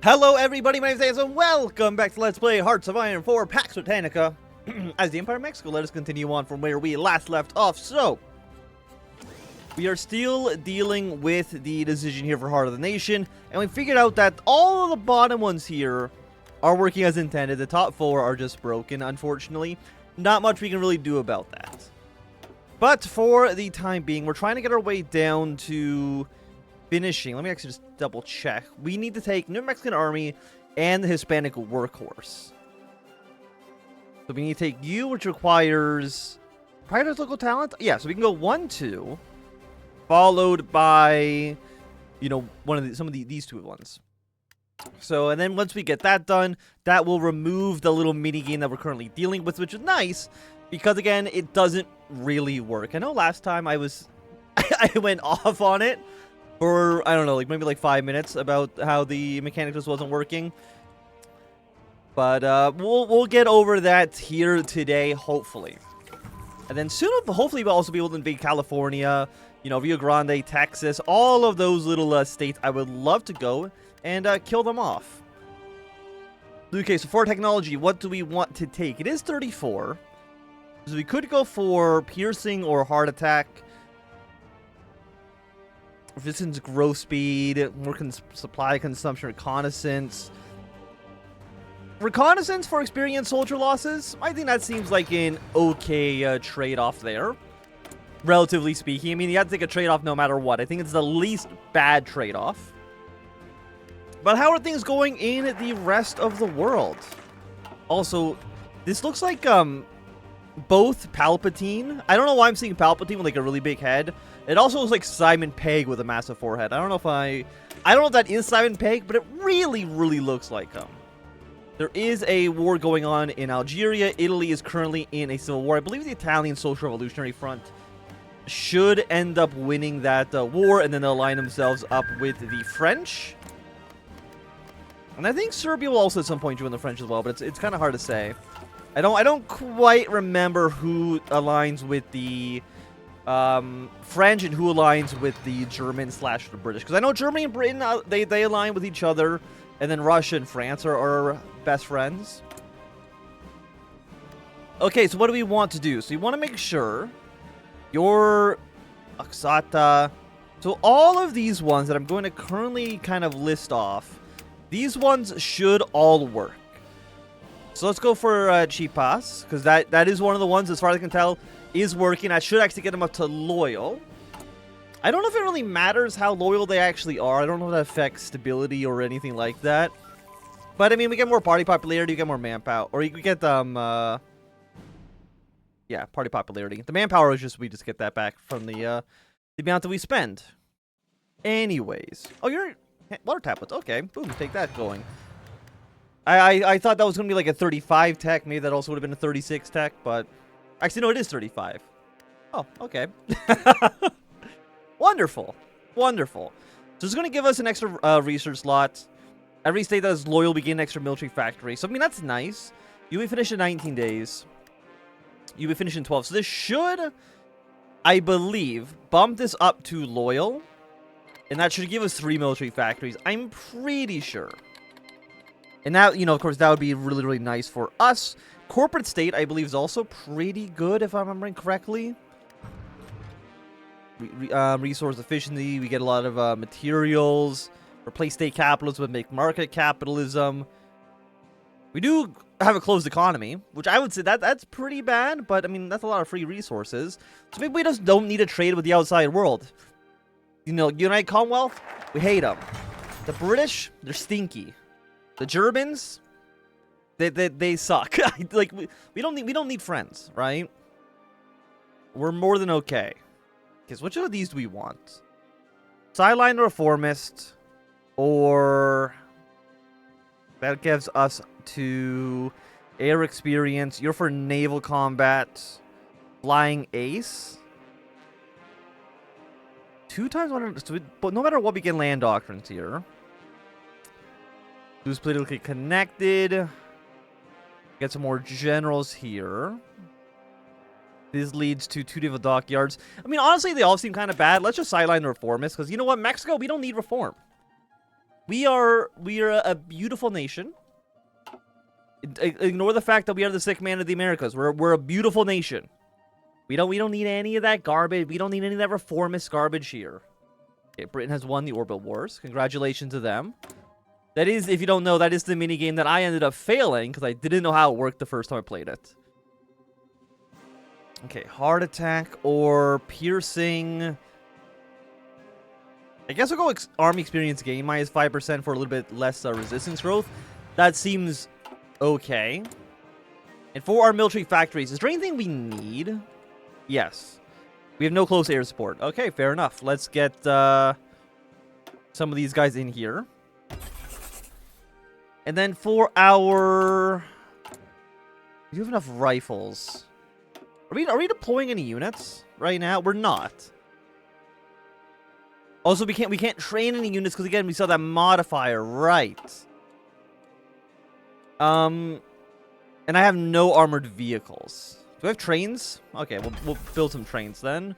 Hello everybody, my name is Dave, and welcome back to Let's Play Hearts of Iron 4 Pax Britannica. As the Empire of Mexico, let us continue on from where we last left off. So, we are still dealing with the decision here for Heart of the Nation, and we figured out that all of the bottom ones here are working as intended. The top four are just broken, unfortunately. Not much we can really do about that. But for the time being, we're trying to get our way down to finishing. Let me actually just double check. We need to take New Mexican Army and the Hispanic Workhorse. So we need to take you, which requires local talent. Yeah, so we can go 1, 2, followed by, you know, these two ones. So, and then once we get that done, that will remove the little mini game that we're currently dealing with, which is nice because again, it doesn't really work. I know last time I went off on it for, I don't know, maybe 5 minutes about how the mechanic just wasn't working. But we'll get over that here today, hopefully. And then soon, hopefully, we'll also be able to invade California, you know, Rio Grande, Texas, all of those little states. I would love to go and kill them off. Okay, so for technology, what do we want to take? It is 34. So we could go for piercing or heart attack. Resistance, growth speed, more supply consumption, reconnaissance. Reconnaissance for experienced soldier losses. I think that seems like an okay trade-off there. Relatively speaking. I mean, you have to take a trade-off no matter what. I think it's the least bad trade-off. But how are things going in the rest of the world? Also, this looks like both Palpatine. I don't know why I'm seeing Palpatine with like a really big head. It also looks like Simon Pegg with a massive forehead. I don't know if that is Simon Pegg, but it really, really looks like him. There is a war going on in Algeria. Italy is currently in a civil war. I believe the Italian Social Revolutionary Front should end up winning that war, and then they'll line themselves up with the French. And I think Serbia will also at some point join the French as well, but it's kind of hard to say. I don't quite remember who aligns with the French and who aligns with the German / the British, because I know Germany and Britain they align with each other, and then Russia and France are best friends. Okay, so what do we want to do? So you want to make sure your Oaxaca. So all of these ones that I'm going to currently kind of list off, these ones should all work. So let's go for Chiapas, because that is one of the ones, as far as I can tell, is working. I should actually get them up to loyal. I don't know if it really matters how loyal they actually are. I don't know if that affects stability or anything like that. But, I mean, we get more party popularity, we get more manpower. Or you can get them, yeah, party popularity. The manpower is just, we just get that back from the amount that we spend. Anyways. Oh, you're water tablets. Okay, boom, take that going. I thought that was going to be like a 35 tech. Maybe that also would have been a 36 tech, but... Actually, no, it is 35. Oh, okay. Wonderful. Wonderful. So it's going to give us an extra research slot. Every state that is loyal, we get an extra military factory. So, I mean, that's nice. You'll be finished in 19 days. You'll be finished in 12. So this should, I believe, bump this up to loyal. And that should give us 3 military factories. I'm pretty sure. And that, you know, of course, that would be really, really nice for us. Corporate state, I believe, is also pretty good, if I'm remembering correctly. Resource efficiency, we get a lot of materials. Replace state capitalism with make market capitalism. We do have a closed economy, which I would say that's pretty bad, but I mean, that's a lot of free resources. So maybe we just don't need to trade with the outside world. You know, United Commonwealth, we hate them. The British, they're stinky. The Germans, they suck. Like we don't need friends, right? We're more than okay. Because which of these do we want? Sideline Reformist, or that gives us to air experience. You're for naval combat, flying ace. 2 times 100, but no matter what, we get land doctrines here. Who's politically connected? Get some more generals here. This leads to 2 naval dockyards. I mean, honestly, they all seem kind of bad. Let's just sideline the reformists, because you know what? Mexico, we don't need reform. We are a beautiful nation. Ignore the fact that we are the sick man of the Americas. We're a beautiful nation. We don't need any of that garbage. We don't need any of that reformist garbage here. Okay, Britain has won the Orbital Wars. Congratulations to them. That is, if you don't know, that is the minigame that I ended up failing because I didn't know how it worked the first time I played it. Okay, heart attack or piercing. I guess we'll go army experience gain minus 5% for a little bit less resistance growth. That seems okay. And for our military factories, is there anything we need? Yes. We have no close air support. Okay, fair enough. Let's get some of these guys in here. And then for our... Do you have enough rifles? Are we deploying any units right now? We're not. Also, we can't train any units because again we saw that modifier, right? And I have no armored vehicles. Do I have trains? Okay, we'll build some trains then.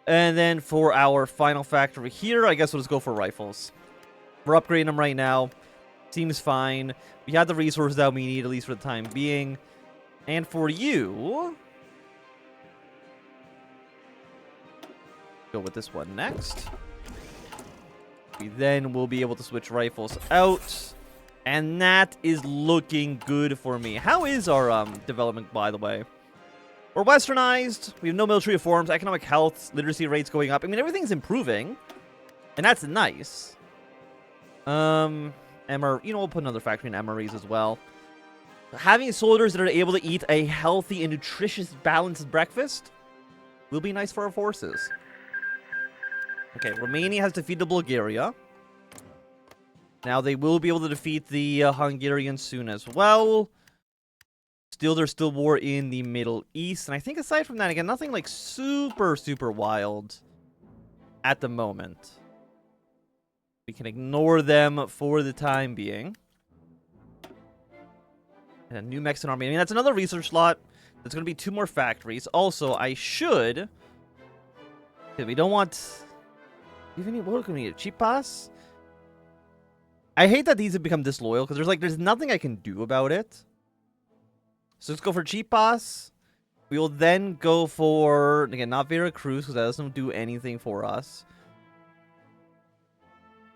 And then for our final factory here, I guess we'll just go for rifles. We're upgrading them right now. Seems fine. We have the resources that we need, at least for the time being. And for you... Go with this one next. We then will be able to switch rifles out. And that is looking good for me. How is our development, by the way? We're westernized. We have no military reforms. Economic health, literacy rates going up. I mean, everything's improving. And that's nice. MR, you know, we'll put another factory in MREs as well. Having soldiers that are able to eat a healthy and nutritious, balanced breakfast will be nice for our forces. Okay, Romania has defeated Bulgaria. Now they will be able to defeat the Hungarians soon as well. Still, there's still war in the Middle East. And I think aside from that, again, nothing like super, super wild at the moment. We can ignore them for the time being. And a new Mexican army. I mean, that's another research slot. There's going to be 2 more factories. Also, I should... Okay, we don't want... Do you have any... What can we need? A cheap pass? I hate that these have become disloyal, because there's nothing I can do about it. So let's go for cheap pass. We will then go for... Again, not Veracruz, because that doesn't do anything for us.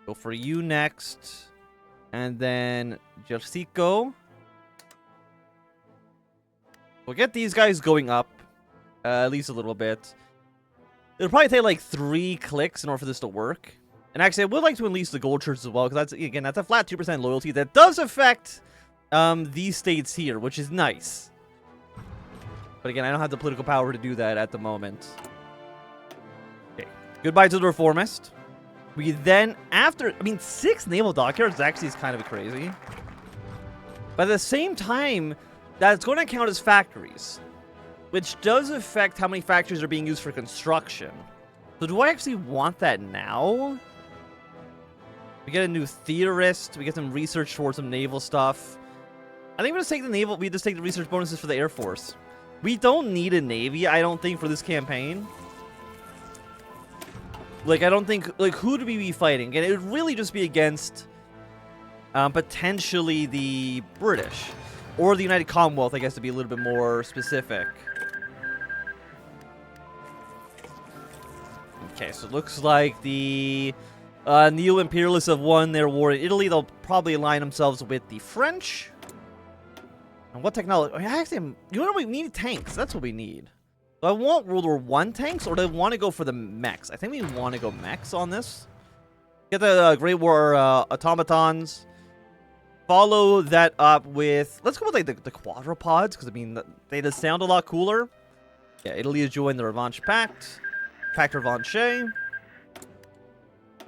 Go for you next. And then Jersico. We'll get these guys going up. At least a little bit. It'll probably take like 3 clicks in order for this to work. And actually, I would like to unleash the gold church as well. Because that's, again, that's a flat 2% loyalty. That does affect these states here, which is nice. But again, I don't have the political power to do that at the moment. Okay. Goodbye to the reformist. We then, after... I mean, 6 naval dockyards actually is kind of crazy. But at the same time... That's going to count as factories, which does affect how many factories are being used for construction. So do I actually want that now? We get a new theorist. We get some research towards some naval stuff. I think we'll just take the naval. We just take the research bonuses for the Air Force. We don't need a navy, I don't think, for this campaign. Like, I don't think... Like, who do we be fighting? And it would really just be against potentially the British. Or the United Commonwealth, I guess, to be a little bit more specific. Okay, so it looks like the neo-imperialists have won their war in Italy. They'll probably align themselves with the French. And what technology? I mean, actually, you know what? We need tanks. That's what we need. Do I want World War I tanks, or do I want to go for the mechs? I think we want to go mechs on this. Get the Great War automatons. Follow that up with... Let's go with like the quadrupods, because I mean, they just sound a lot cooler. Yeah, Italy has joined the Revanche Pact. Pact Revanche.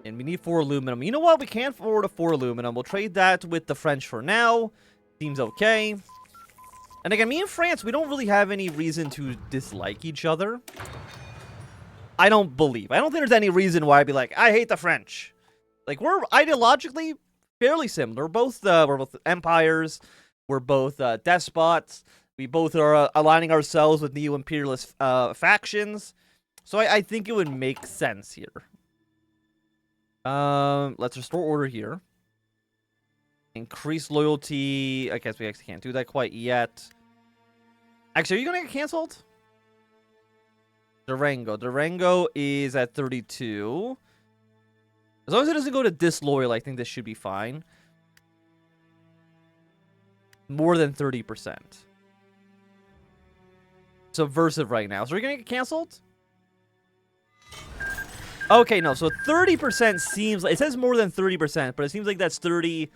And we need 4 aluminum. You know what? We can't afford a 4 aluminum. We'll trade that with the French for now. Seems okay. And again, me and France, we don't really have any reason to dislike each other. I don't believe. I don't think there's any reason why I'd be like, I hate the French. Like, we're ideologically... fairly similar. We're both empires. We're both despots. We both are aligning ourselves with neo-imperialist factions. So I think it would make sense here. Let's restore order here. Increase loyalty. I guess we actually can't do that quite yet. Actually, are you going to get canceled? Durango. Durango is at 32. As long as it doesn't go to disloyal, I think this should be fine. More than 30%. Subversive right now. So are we going to get canceled? Okay, no. So 30% seems like... It says more than 30%, but it seems like that's 30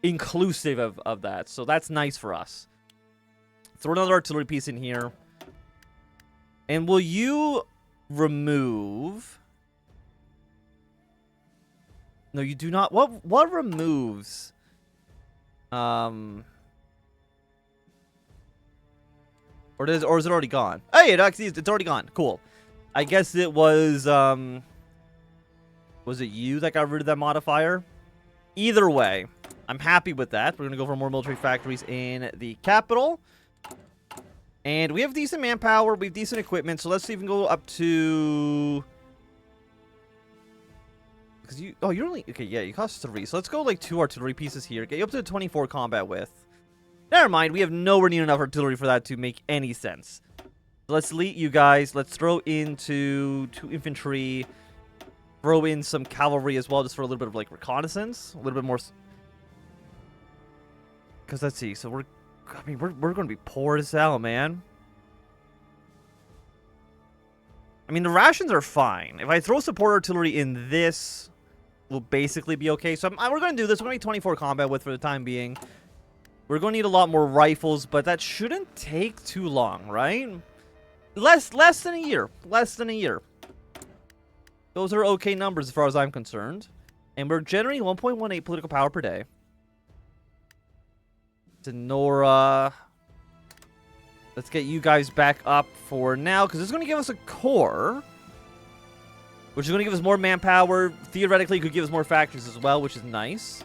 inclusive of that. So that's nice for us. Throw another artillery piece in here. And will you remove... No, you do not. What removes? Or is it already gone? Hey, it's already gone. Cool. I guess it was it you that got rid of that modifier? Either way, I'm happy with that. We're gonna go for more military factories in the capital. And we have decent manpower, we have decent equipment, so let's see if we can go up to... Because you... Oh, you're only... Okay, yeah, you cost 3. So let's go, like, 2 artillery pieces here. Get you up to 24 combat width. Never mind, we have nowhere near enough artillery for that to make any sense. So let's delete you guys. Let's throw into 2 infantry. Throw in some cavalry as well, just for a little bit of, like, reconnaissance. A little bit more... Because, let's see, so we're going to be poor as hell, man. I mean, the rations are fine. If I throw support artillery in this, we'll basically be okay. So we're going to do this. We're going to need 24 combat width for the time being. We're going to need a lot more rifles, but that shouldn't take too long, right? Less than a year. Less than a year. Those are okay numbers as far as I'm concerned. And we're generating 1.18 political power per day. Sonora. Let's get you guys back up for now, because it's going to give us a core, which is going to give us more manpower. Theoretically, it could give us more factories as well, which is nice.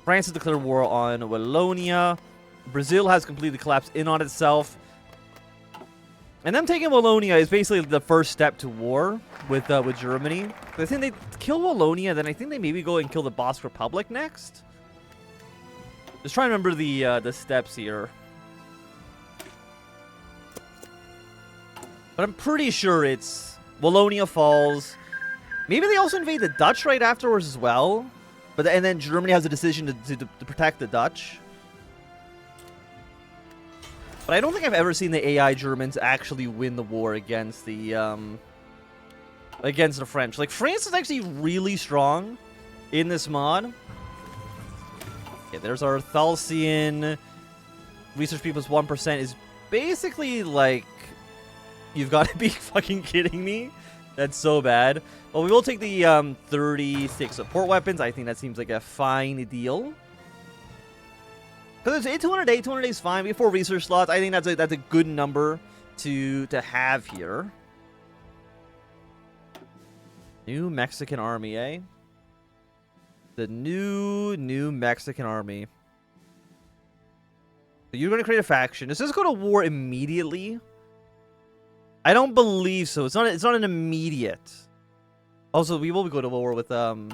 France has declared war on Wallonia. Brazil has completely collapsed in on itself. And them taking Wallonia is basically the first step to war with Germany. I think they kill Wallonia, then I think they maybe go and kill the Basque Republic next. Just trying to remember the steps here. But I'm pretty sure it's Wallonia falls. Maybe they also invade the Dutch right afterwards as well. And then Germany has a decision to protect the Dutch. But I don't think I've ever seen the AI Germans actually win the war against the French. Like, France is actually really strong in this mod. Okay, there's our Thalcian. Research people's 1% is basically like... You've got to be fucking kidding me. That's so bad. Well, we will take the 36 support weapons. I think that seems like a fine deal. Because it's 800 a day. 200 a day is fine. We have 4 research slots. I think that's a good number to have here. New Mexican Army, eh? The new Mexican Army. So you're going to create a faction. Does this go to war immediately? I don't believe so. It's not an immediate. Also, we will go to war with the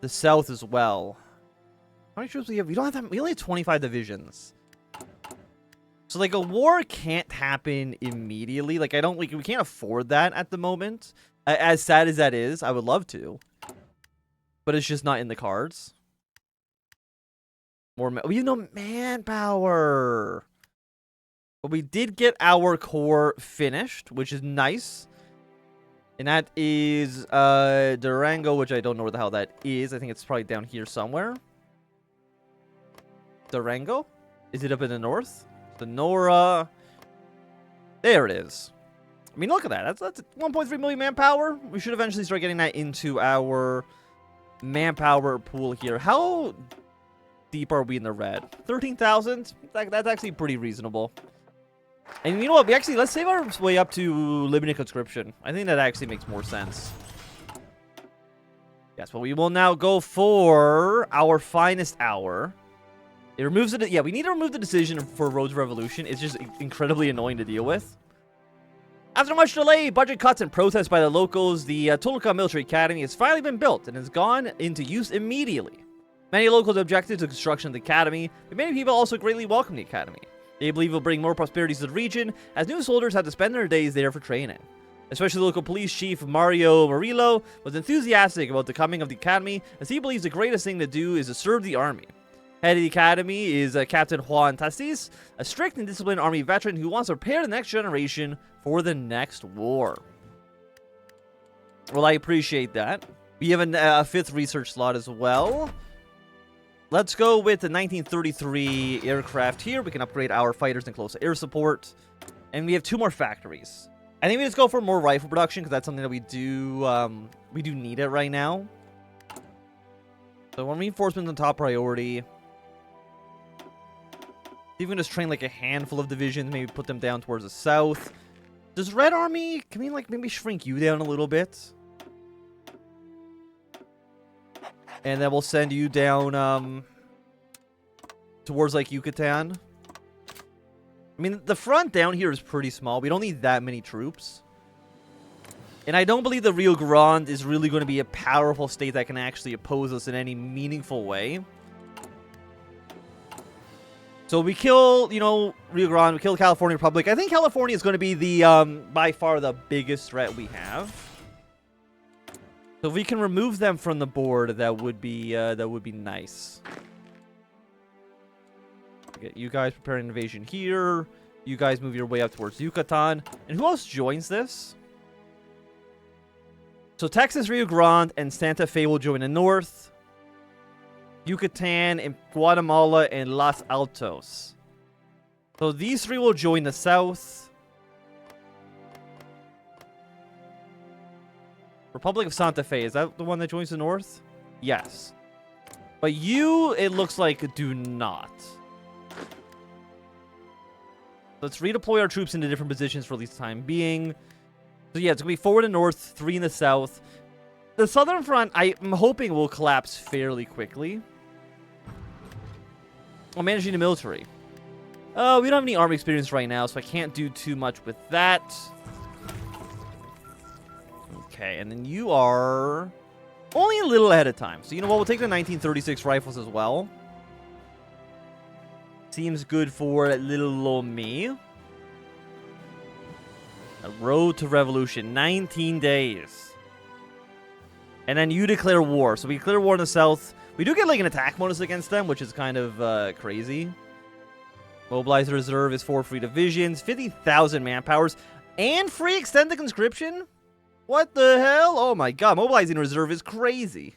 South as well. How many troops do we have? We don't have that. We only have 25 divisions. So like a war can't happen immediately. Like we can't afford that at the moment. As sad as that is, I would love to. But it's just not in the cards. We have no manpower. But we did get our core finished, which is nice. And that is Durango, which I don't know where the hell that is. I think it's probably down here somewhere. Durango? Is it up in the north? Sonora. There it is. I mean, look at that. That's 1.3 million manpower. We should eventually start getting that into our manpower pool here. How deep are we in the red? 13,000? That's actually pretty reasonable. And you know what? Let's save our way up to limited conscription. I think that actually makes more sense. Yes, well, we will now go for our finest hour. It removes it. Yeah, we need to remove the decision for Roads Revolution. It's just incredibly annoying to deal with. After much delay, budget cuts, and protests by the locals, the Toluca Military Academy has finally been built and has gone into use immediately. Many locals objected to the construction of the academy, but many people also greatly welcomed the academy. They believe it will bring more prosperity to the region, as new soldiers had to spend their days there for training. Especially the local police chief Mario Murillo was enthusiastic about the coming of the academy, as he believes the greatest thing to do is to serve the army. Head of the academy is Captain Juan Tassis, a strict and disciplined army veteran who wants to prepare the next generation for the next war. Well, I appreciate that. We have a fifth research slot as well. Let's go with the 1933 aircraft here. We can upgrade our fighters and close air support. And we have 2 more factories. I think we just go for more rifle production, because that's something that we do need it right now. So one reinforcement on top priority. Even just train like a handful of divisions, maybe put them down towards the south. Does Red Army, can we like maybe shrink you down a little bit? And then we'll send you down towards like Yucatan. I mean, the front down here is pretty small. We don't need that many troops. And I don't believe the Rio Grande is really going to be a powerful state that can actually oppose us in any meaningful way. So we kill, you know, Rio Grande, we kill California Republic. I think California is going to be the, by far the biggest threat we have. So if we can remove them from the board, that would be nice. Okay, you guys prepare an invasion here. You guys move your way up towards Yucatan. And who else joins this? So Texas, Rio Grande, and Santa Fe will join the north. Yucatan, and Guatemala, and Los Altos. So these 3 will join the south. Republic of Santa Fe, is that the one that joins the north? Yes. But you, it looks like, do not. Let's redeploy our troops into different positions for at least the time being. So yeah, it's going to be 4 in the north, 3 in the south. The southern front, I'm hoping will collapse fairly quickly. Oh, managing the military. We don't have any army experience right now, so I can't do too much with that. Okay, and then you are only a little ahead of time. So you know what, we'll take the 1936 rifles as well. Seems good for little old me. A road to revolution, 19 days. And then you declare war. So we declare war in the south. We do get like an attack bonus against them, which is kind of crazy. Mobilize the reserve is 4 free divisions, 50,000 manpowers, and free extended conscription? What the hell? Oh my god, mobilizing reserve is crazy.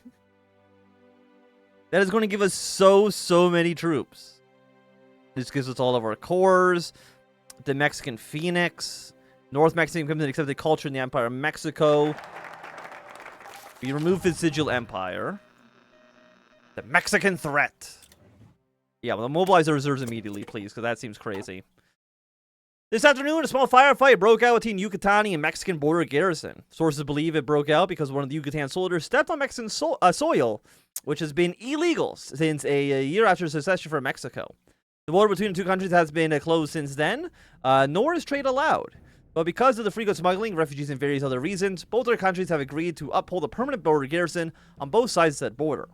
That is going to give us so many troops. This gives us all of our cores, the Mexican Phoenix, North Mexican comes in accepted culture in the Empire of Mexico. We remove the Sigil Empire. The Mexican threat. Yeah, well, mobilize the reserves immediately, please, because that seems crazy. This afternoon, a small firefight broke out between Yucatani and Mexican border garrison. Sources believe it broke out because one of the Yucatan soldiers stepped on Mexican soil, which has been illegal since a year after secession from Mexico. The border between the two countries has been closed since then, nor is trade allowed. But because of the frequent smuggling, refugees, and various other reasons, both our countries have agreed to uphold a permanent border garrison on both sides of that border.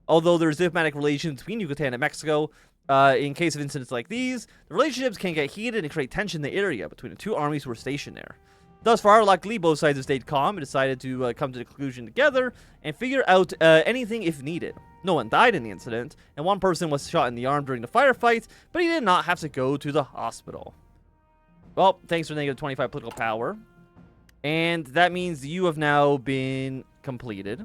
Although there's diplomatic relations between Yucatan and Mexico, in case of incidents like these, the relationships can get heated and create tension in the area between the two armies who are stationed there. Thus far, luckily, both sides have stayed calm and decided to come to the conclusion together and figure out anything if needed. No one died in the incident, and one person was shot in the arm during the firefight, but he did not have to go to the hospital. Well, thanks for negative 25 political power. And that means you have now been completed.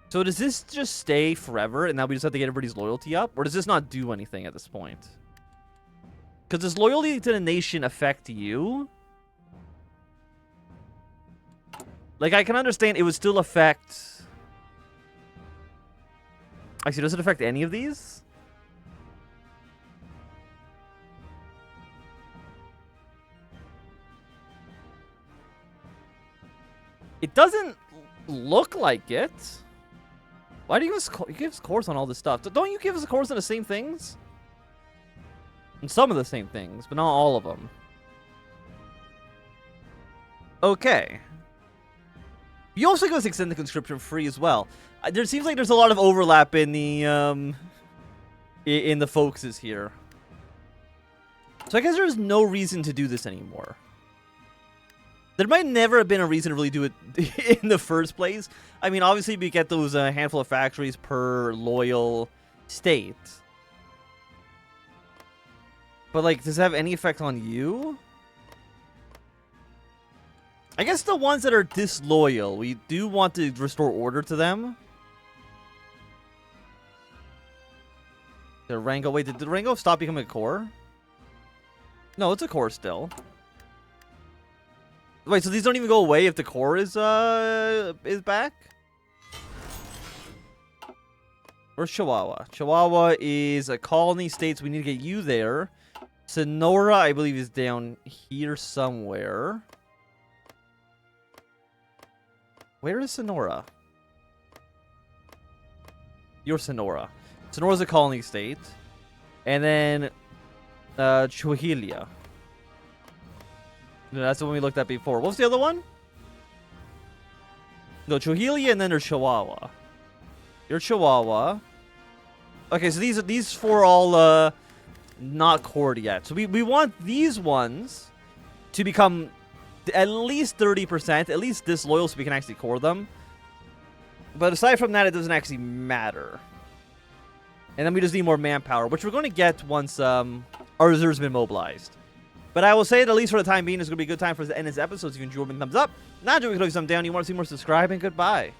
So does this just stay forever, and now we just have to get everybody's loyalty up? Or does this not do anything at this point? Because does loyalty to the nation affect you? Like, I can understand it would still affect... Actually, does it affect any of these? It doesn't look like it. Why do you give us cores on all this stuff? Don't you give us cores on the same things? And some of the same things, but not all of them. Okay. You also go extend the conscription free as well. There seems like there's a lot of overlap in the focuses here. So I guess there's no reason to do this anymore. There might never have been a reason to really do it in the first place. I mean, obviously we get those handful of factories per loyal state. But like, does it have any effect on you? I guess the ones that are disloyal, we do want to restore order to them. The Rango, wait, did the Rango stop becoming a core? No, it's a core still. Wait, so these don't even go away if the core is back? Where's Chihuahua? Chihuahua is a colony state, so we need to get you there. Sonora, I believe, is down here somewhere. Where is Sonora? You're Sonora. Sonora's a colony state. And then Chuhilia. No, that's the one we looked at before. What was the other one? No, Chuhilia, and then there's Chihuahua. You're Chihuahua. Okay, so these four all not cored yet. So we want these ones to become at least 30%, at least disloyal, so we can actually core them. But aside from that, it doesn't actually matter. And then we just need more manpower, which we're going to get once our reserves have been mobilized. But I will say that at least for the time being, it's going to be a good time for us to end this episode. So if you enjoyed, thumbs up. Not doing, thumbs down. You want to see more, subscribe, and goodbye.